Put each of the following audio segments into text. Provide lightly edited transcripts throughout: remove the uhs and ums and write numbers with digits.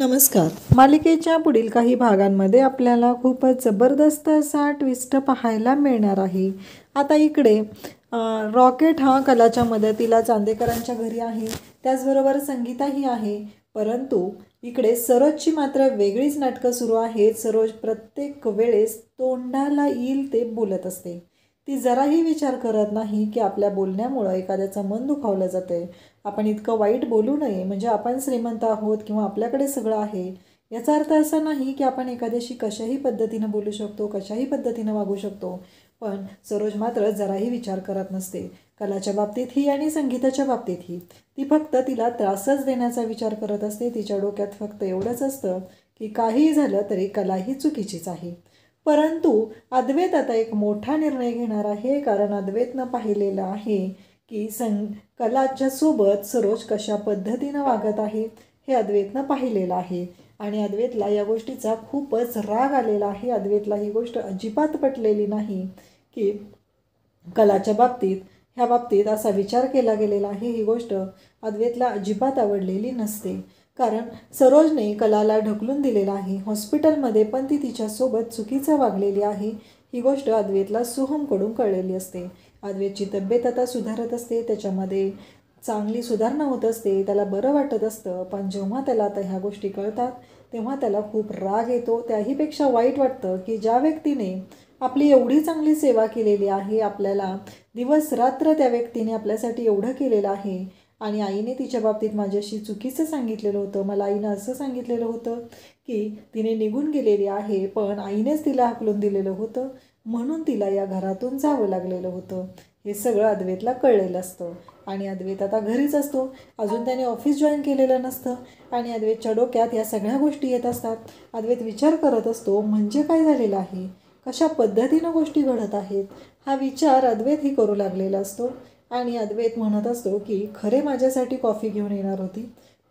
नमस्कार. मालिकेच्या पुढील काही भागांमध्ये आपल्याला खूपच जबरदस्त असा ट्विस्ट पाहायला मिळणार आहे. आता इकडे रॉकेट हा कलाच्या मदतीला चांदेकरांच्या घरी आहे, त्याचबरोबर संगीताही आहे. परंतु इकडे सरोजची मात्र वेगळीच नाटकं सुरू आहेत. सरोज प्रत्येक वेळेस तोंडाला येईल ते बोलत असते. ती जराही विचार करत नाही की आपल्या बोलण्यामुळं एखाद्याचं मन दुखावलं जातं. आपण इतकं वाईट बोलू नये, म्हणजे आपण श्रीमंत आहोत किंवा आपल्याकडे सगळं आहे याचा अर्थ असा नाही की आपण एखाद्याशी कशाही पद्धतीनं बोलू शकतो, कशाही पद्धतीनं वागू शकतो. पण सरोज मात्र जराही विचार करत नसते, कलाच्या बाबतीतही आणि संगीताच्या बाबतीतही. ती फक्त तिला त्रासच देण्याचा विचार करत असते. तिच्या डोक्यात फक्त एवढंच असतं की काहीही झालं तरी कला ही चुकीचीच आहे. परंतु अद्वैत आता एक मोठा निर्णय घेणार आहे, कारण अद्वैतनं पाहिलेलं आहे की कलाच्या सोबत सरोज कशा पद्धतीनं वागत आहे हे अद्वैतनं पाहिलेलं आहे. आणि अद्वैतला या गोष्टीचा खूपच राग आलेला आहे. अद्वैतला ही गोष्ट अजिबात पटलेली नाही की कलाच्या ह्या बाबतीत असा विचार केला गेलेला आहे. ही गोष्ट अद्वैतला अजिबात आवडलेली नसते, कारण सरोजने कलाला ढकलून दिलेला आहे. हॉस्पिटलमध्ये पण ती तिच्यासोबत चुकीचं वागलेली आहे. ही गोष्ट अद्वैतला सोहमकडून कळलेली असते. अद्वैतची तब्येत आता सुधारत असते, त्याच्यामध्ये चांगली सुधारणा होत असते, त्याला बरं वाटत असतं. पण जेव्हा त्याला आता ह्या गोष्टी कळतात तेव्हा त्याला खूप राग येतो. त्याहीपेक्षा वाईट वाटतं की ज्या व्यक्तीने आपली एवढी चांगली सेवा केलेली आहे, आपल्याला दिवस रात्र त्या व्यक्तीने आपल्यासाठी एवढं केलेलं आहे, आणि आईने तिच्या बाबतीत माझ्याशी चुकीचं सांगितलेलं होतं. मला आईनं असं सांगितलेलं होतं की तिने निघून गेलेली आहे, पण आईनेच तिला हाकलून दिलेलं होतं, म्हणून तिला या घरातून जावं लागलेलं होतं. हे सगळं अद्वैतला कळलेलं असतं. आणि अद्वैत आता घरीच असतो. अजून त्याने ऑफिस जॉईन केलेलं नसतं आणि अद्वैतच्या डोक्यात या सगळ्या गोष्टी येत असतात. अद्वैत विचार करत असतो, म्हणजे काय झालेलं आहे, कशा पद्धतीनं गोष्टी घडत आहेत, हा विचार अद्वैतही करू लागलेला असतो. आणि अद्वैत म्हणत असतो की खरे माझ्यासाठी कॉफी घेऊन येणार होती,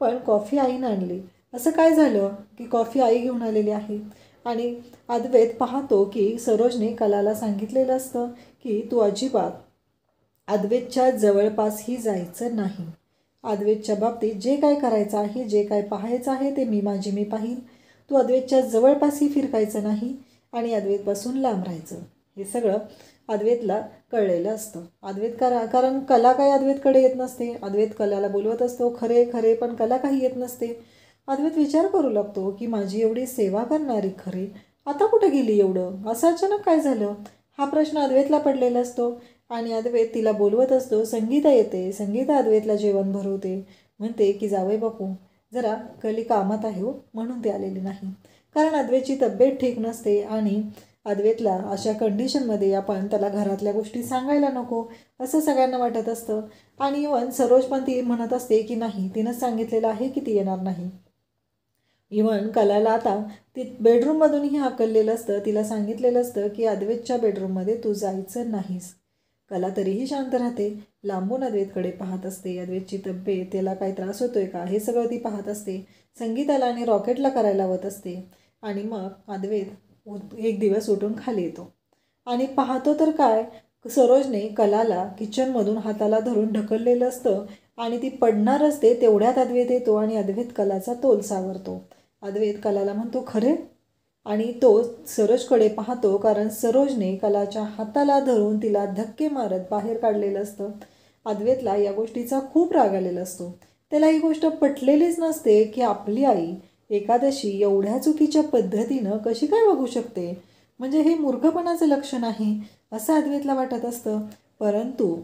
पण कॉफी आईनं आणली. असं काय झालं की कॉफी आई घेऊन आलेली आहे. आणि अद्वैत पाहतो की सरोजने कलाला सांगितलेलं असतं की तू अजिबात अद्वैतच्या जवळपासही जायचं नाही. अद्वैतच्या बाबतीत जे काय करायचं आहे, जे काय पाहायचं आहे ते मी पाहील. तू अद्वैतच्या जवळपासही फिरकायचं नाही आणि अद्वैतपासून लांब राहायचं. हे सगळं अद्वैतला कळलेलं असतं. कारण कला काही अद्वैतकडे येत नसते. अद्वैत कलाला बोलवत असतो खरे खरे, पण कला काही येत नसते. अद्वैत विचार करू लागतो की माझी एवढी सेवा करणारी खरी आता कुठं गेली, एवढं असं अचानक काय झालं, हा प्रश्न अद्वैतला पडलेला असतो. आणि अद्वैत तिला बोलवत असतो. संगीता येते. संगीता अद्वैतला जेवण भरवते. म्हणते की जावई बापू जरा कली कामात आहे हो, म्हणून ती आलेली नाही. कारण अद्वैतची तब्येत ठीक नसते आणि अद्वैतला अशा कंडिशनमध्ये आपण त्याला घरातल्या गोष्टी सांगायला नको असं सगळ्यांना वाटत असतं. आणि इवन सरोज पण ती म्हणत असते की नाही, तिनंच सांगितलेलं आहे की ती येणार नाही. इवन कलाला आता ती बेडरूममधूनही हाकललेलं असतं. तिला सांगितलेलं असतं की अद्वैतच्या बेडरूममध्ये तू जायचं नाहीस. कला तरीही शांत राहते. लांबून अद्वैतकडे पाहत असते. अद्वैतची तब्येत, त्याला काही त्रास होतोय का हे सगळं ती पाहत असते. संगीताला आणि रॉकेटला करायला लावत असते. आणि मग अद्वैत एक दिवस उठून खाली येतो आणि पाहतो तर काय, सरोजने कलाला किचनमधून हाताला धरून ढकललेलं असतं आणि ती पडणार असते. तेवढ्यात अद्वैत येतो आणि अद्वैत कलाचा तोल सावरतो. अद्वैत कलाला म्हणतो खरे, आणि तो सरोजकडे पाहतो, कारण सरोजने कलाच्या हाताला धरून तिला धक्के मारत बाहेर काढलेलं असतं. अद्वैतला या गोष्टीचा खूप राग आलेला असतो. त्याला ही गोष्ट पटलेलीच नसते की आपली आई एखाद्याशी एवढ्या चुकीच्या पद्धतीनं कशी काय वागू शकते, म्हणजे हे मूर्खपणाचं लक्षण आहे असं अद्वैतला वाटत असतं. परंतु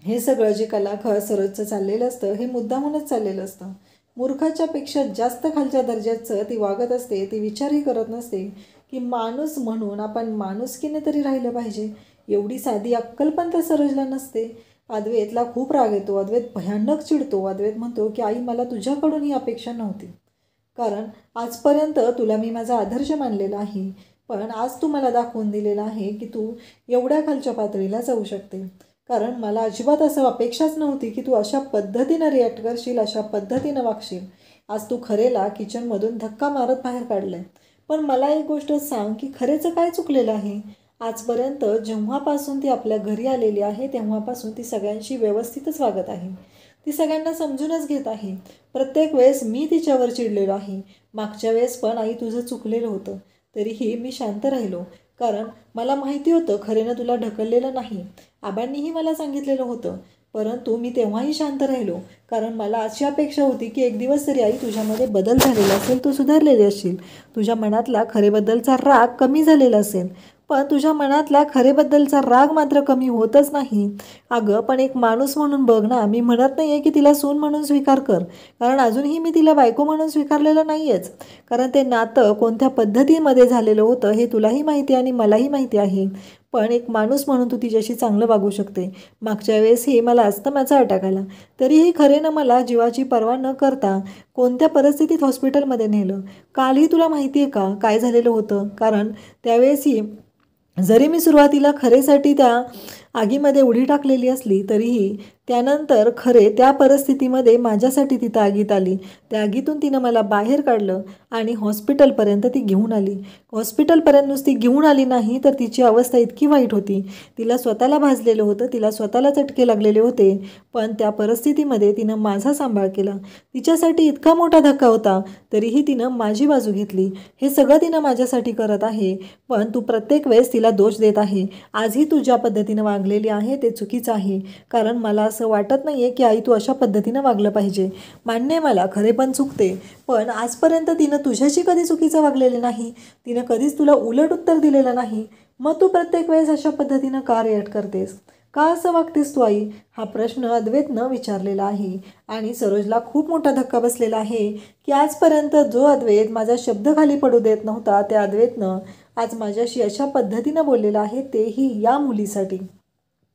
हे सगळं जे सरोजचं चाललेलं असतं हे मुद्दामूनच चाललेलं असतं. मूर्खाच्या पेक्षा जास्त खालच्या दर्जाचं ती वागत असते. ती विचारही करत नसते की माणूस म्हणून आपण माणुसकीने तरी राहिलं पाहिजे. एवढी साधी अक्कल पण त्या सरोजला नसते. अद्वैतला खूप राग येतो. अद्वैत भयानक चिडतो. अद्वैत म्हणतो की आई, मला तुझ्याकडून ही अपेक्षा नव्हती, कारण आजपर्यंत तुला मी माझा आदर्श मानलेला आहे, पण आज तू मला दाखवून दिलेला आहे की तू एवढ्या खालच्या पातळीला जाऊ शकते. कारण मला अजिबात असं अपेक्षाच नव्हती की तू अशा पद्धतीनं रिॲक्ट करशील, अशा पद्धतीनं वागशील. आज तू खरेला किचनमधून धक्का मारत बाहेर काढलं आहे. पण मला एक गोष्ट सांग की खरेचं काय चुकलेलं आहे. आजपर्यंत जेव्हापासून ती आपल्या घरी आलेली आहे तेव्हापासून ती सगळ्यांशी व्यवस्थितच वागत आहे. ती सगळ्यांना समजूनच घेत आहे. प्रत्येक वेळेस मी तिच्यावर चिडलेलो आहे. मागच्या वेळेस पण आई तुझं चुकलेलं होतं, तरीही मी शांत राहिलो, कारण मला माहिती होतं खरेनं तुला ढकललेलं नाही. आबांनीही मला सांगितलेलं होतं, परंतु मी तेव्हाही शांत राहिलो, कारण मला अशी अपेक्षा होती की एक दिवस तरी आई तुझ्यामध्ये बदल झालेला असेल, तू सुधारलेली असशील, तुझ्या मनातला खरेबद्दलचा राग कमी झालेला असेल. पण तुझ्या मनातला खरेबद्दलचा राग मात्र कमी होतच नाही. अगं पण एक माणूस म्हणून बघ ना, मी म्हणत नाही आहे की तिला सून म्हणून स्वीकार कर, कारण अजूनही मी तिला बायको म्हणून स्वीकारलेलं नाही आहेच. कारण ते नातं कोणत्या पद्धतीमध्ये झालेलं होतं हे तुलाही माहिती आहे आणि मलाही माहिती आहे. पण एक माणूस म्हणून तू तिच्याशी चांगलं वागू शकते. मागच्या वेळेसही मला अस्थमाचा अटॅक आला, तरीही खरेनं मला जीवाची पर्वा न करता कोणत्या परिस्थितीत हॉस्पिटलमध्ये नेलं. कालही तुला माहिती आहे का काय झालेलं होतं? कारण त्यावेळेसही जरी मी सुरुवातीला खरेसाठी त्या आगीमध्ये उडी टाकलेली असली, तरीही त्यानंतर खरे त्या परिस्थितीमध्ये माझ्यासाठी तिथं आगीत आली. त्या आगीतून तिनं मला बाहेर काढलं आणि हॉस्पिटलपर्यंत ती घेऊन आली. हॉस्पिटलपर्यंत नुसती घेऊन आली नाही, तर तिची अवस्था इतकी वाईट होती. तिला स्वतःला भाजलेलं होतं, तिला स्वतःला चटके लागलेले होते. पण त्या परिस्थितीमध्ये तिनं माझा सांभाळ केला. तिच्यासाठी इतका मोठा धक्का होता, तरीही तिनं माझी बाजू घेतली. हे सगळं तिनं माझ्यासाठी करत आहे. पण तू प्रत्येक वेळेस तिला दोष देत आहे. आजही तू ज्या पद्धतीनं वागलेली आहे ते चुकीचं आहे, कारण मला असं वाटत नाही आहे की आई तू अशा पद्धतीनं वागलं पाहिजे. मान्य आहे मला खरे पण चुकते, पण आजपर्यंत तिनं तुझ्याशी कधी चुकीचं वागलेलं नाही, तिनं कधीच तुला उलट उत्तर दिलेलं नाही. मग तू प्रत्येक वेळेस अशा पद्धतीनं का रिॲक्ट करतेस? का असं वागतेस तू आई? हा प्रश्न अद्वैतनं विचारलेला आहे. आणि सरोजला खूप मोठा धक्का बसलेला आहे की आजपर्यंत जो अद्वैत माझा शब्द खाली पडू देत नव्हता, त्या अद्वैतनं आज माझ्याशी अशा पद्धतीनं बोललेलं आहे, तेही या मुलीसाठी.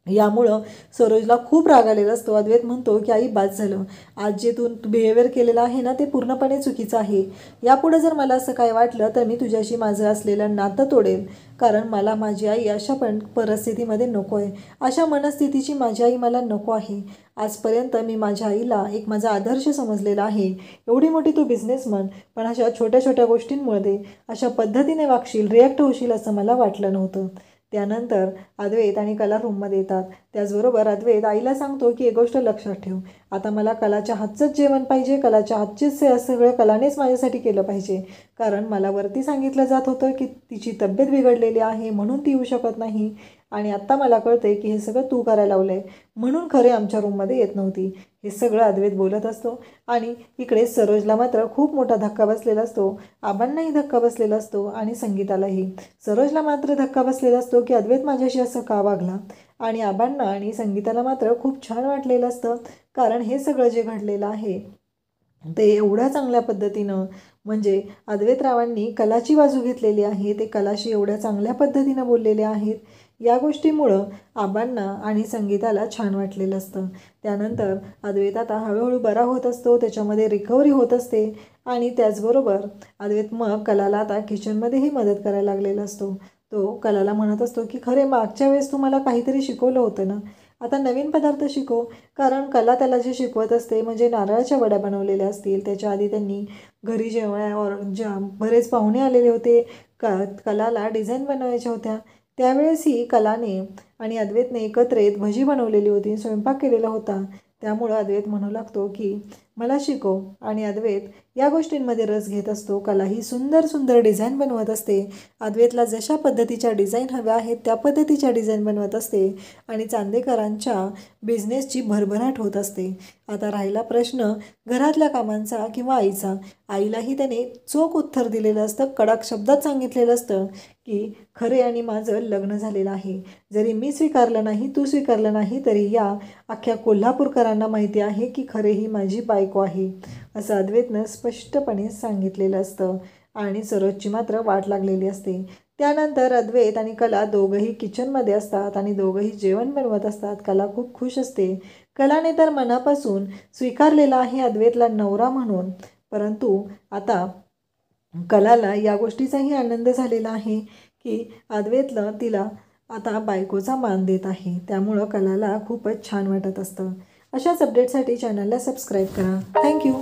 यामुळं सरोजला खूप राग आलेला असतो. अद्वैत म्हणतो की आई बाद झालं, आज जे तू बिहेवियर केलेलं आहे ना ते पूर्णपणे चुकीचं आहे. यापुढं जर मला असं काय वाटलं तर मी तुझ्याशी माझं असलेलं नातं तोडेल, कारण मला माझी आई अशा परिस्थितीमध्ये नको आहे. अशा मनस्थितीची माझी आई मला नको आहे. आजपर्यंत मी माझ्या आईला एक माझा आदर्श समजलेला आहे. एवढी मोठी तू बिझनेसमन, पण अशा छोट्या छोट्या गोष्टींमध्ये अशा पद्धतीने वागशील, रिॲक्ट होशील असं मला वाटलं नव्हतं. त्यानंतर अद्वैत आणि कला रूममध्ये येतात. त्याचबरोबर अद्वैत आईला सांगतो की एक गोष्ट लक्षात ठेव, आता मला कलाच्या हातचंच जेवण पाहिजे, कलाच्या हातचेच सगळं कलानेच माझ्यासाठी केलं पाहिजे. कारण मला वरती सांगितलं जात होतं की तिची तब्येत बिघडलेली आहे म्हणून ती येऊ शकत नाही, आणि आत्ता मला कळते की हे सगळं तू करायला लावलं आहे, म्हणून खरे आमच्या रूममध्ये येत नव्हती. हे सगळं अद्वैत बोलत असतो. आणि इकडे सरोजला मात्र खूप मोठा धक्का बसलेला असतो. आबांनाही धक्का बसलेला असतो आणि संगीतालाही. सरोजला मात्र धक्का बसलेला असतो की अद्वैत माझ्याशी असं का वागला. आणि आबांना आणि संगीताला मात्र खूप छान वाटलेलं असतं, कारण हे सगळं जे घडलेलं आहे ते एवढ्या चांगल्या पद्धतीनं, म्हणजे अद्वैतरावांनी कलाची बाजू घेतलेली आहे, ते कलाशी एवढ्या चांगल्या पद्धतीनं बोललेले आहेत. या गोष्टीमुळं आबांना आणि संगीताला छान वाटलेलं असतं. त्यानंतर अद्वैत आता हळूहळू बरा होत असतो, त्याच्यामध्ये रिकव्हरी होत असते. आणि त्याचबरोबर अद्वैत मग कलाला आता किचनमध्येही मदत करायला लागलेला असतो. तो कलाला म्हणत असतो की खरे मागच्या वेळेस तू मला काहीतरी शिकवलं होतं ना, आता नवीन पदार्थ शिकव. कारण कला त्याला जे शिकवत असते, म्हणजे नारळाच्या वड्या बनवलेल्या असतील, त्याच्या आधी त्यांनी घरी जेवणावर बरेच पाहुणे आलेले होते, कलाला डिझाईन बनवायच्या होत्या. त्यावेळेसही कलाने आणि अद्वैतने एकत्रित भजी बनवलेली होती, स्वयंपाक केलेला होता. त्यामुळं अद्वैत म्हणू लागतो की मला शिकव. आणि अद्वैत या गोष्टींमध्ये रस घेत असतो. कला ही सुंदर सुंदर डिझाईन बनवत असते. अद्वैतला जशा पद्धतीच्या डिझाईन हव्या आहेत त्या पद्धतीच्या डिझाईन बनवत असते आणि चांदेकरांच्या बिझनेसची भरभराट होत असते. आता राहिला प्रश्न घरातल्या कामांचा किंवा आईचा. आईलाही त्याने चोख उत्तर दिलेलं असतं, कडक शब्दात सांगितलेलं असतं की खरे आणि माझं लग्न झालेलं आहे. जरी मी स्वीकारलं नाही, तू स्वीकारलं नाही, तरी या अख्ख्या कोल्हापूरकरांना माहिती आहे की खरे ही माझी बायको आहे, असं अद्वैतनं स्पष्टपणे सांगितलेलं असतं. आणि सरोजची मात्र वाट लागलेली असते. त्यानंतर अद्वैत आणि कला दोघंही किचनमध्ये असतात आणि दोघंही जेवण बनवत असतात. कला खूप खुश असते. कलाने तर मनापासून स्वीकारलेला आहे अद्वैतला नवरा म्हणून, परंतु आता कलाला या गोष्टीचाही आनंद झालेला आहे की अद्वैतला तिला आता बायकोचा मान देत आहे. त्यामुळं कलाला खूपच छान वाटत असतं. अशाच अपडेटसाठी चॅनलला सबस्क्राईब करा. थँक्यू.